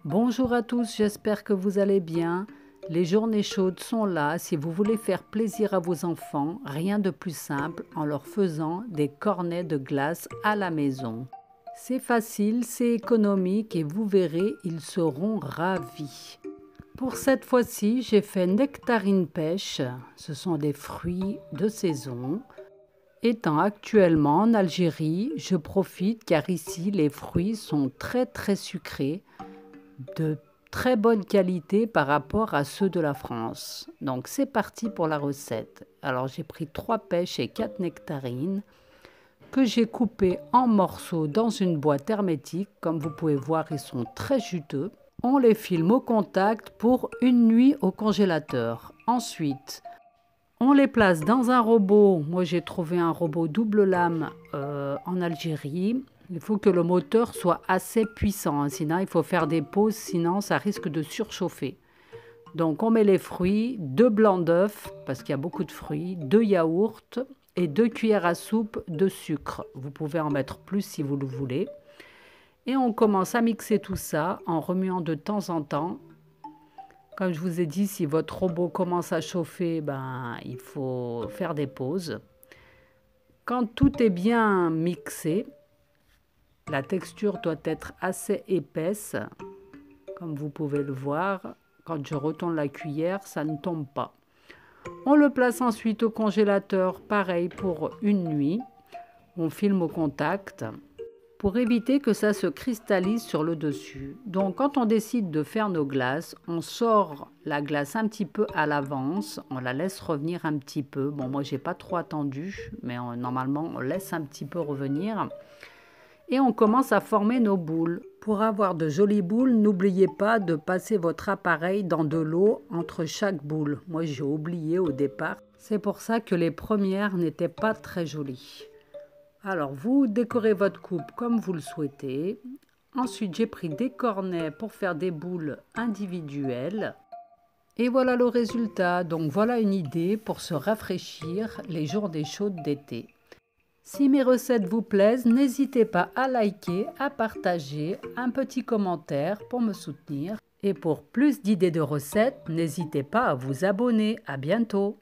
Bonjour à tous, j'espère que vous allez bien. Les journées chaudes sont là. Si vous voulez faire plaisir à vos enfants, rien de plus simple en leur faisant des cornets de glace à la maison. C'est facile, c'est économique et vous verrez, ils seront ravis. Pour cette fois-ci, j'ai fait nectarine pêche. Ce sont des fruits de saison. Étant actuellement en Algérie, je profite car ici les fruits sont très sucrés, de très bonne qualité par rapport à ceux de la France. Donc c'est parti pour la recette. Alors j'ai pris 3 pêches et 4 nectarines que j'ai coupées en morceaux dans une boîte hermétique. Comme vous pouvez voir, ils sont très juteux. On les filme au contact pour une nuit au congélateur. Ensuite, on les place dans un robot. Moi, j'ai trouvé un robot double lame en Algérie. Il faut que le moteur soit assez puissant, hein, sinon il faut faire des pauses, sinon ça risque de surchauffer. Donc on met les fruits, 2 blancs d'œufs, parce qu'il y a beaucoup de fruits, 2 yaourts et 2 cuillères à soupe de sucre. Vous pouvez en mettre plus si vous le voulez. Et on commence à mixer tout ça en remuant de temps en temps. Comme je vous ai dit, si votre robot commence à chauffer, il faut faire des pauses. Quand tout est bien mixé, la texture doit être assez épaisse, comme vous pouvez le voir. Quand je retourne la cuillère, ça ne tombe pas. On le place ensuite au congélateur, pareil pour une nuit. On filme au contact pour éviter que ça se cristallise sur le dessus. Donc quand on décide de faire nos glaces, on sort la glace un petit peu à l'avance, on la laisse revenir un petit peu. Bon, moi j'ai pas trop attendu, mais normalement on laisse un petit peu revenir. Et on commence à former nos boules. Pour avoir de jolies boules, n'oubliez pas de passer votre appareil dans de l'eau entre chaque boule. Moi j'ai oublié au départ. C'est pour ça que les premières n'étaient pas très jolies. Alors, vous décorez votre coupe comme vous le souhaitez. Ensuite, j'ai pris des cornets pour faire des boules individuelles. Et voilà le résultat. Donc, voilà une idée pour se rafraîchir les journées chaudes d'été. Si mes recettes vous plaisent, n'hésitez pas à liker, à partager, un petit commentaire pour me soutenir. Et pour plus d'idées de recettes, n'hésitez pas à vous abonner. À bientôt!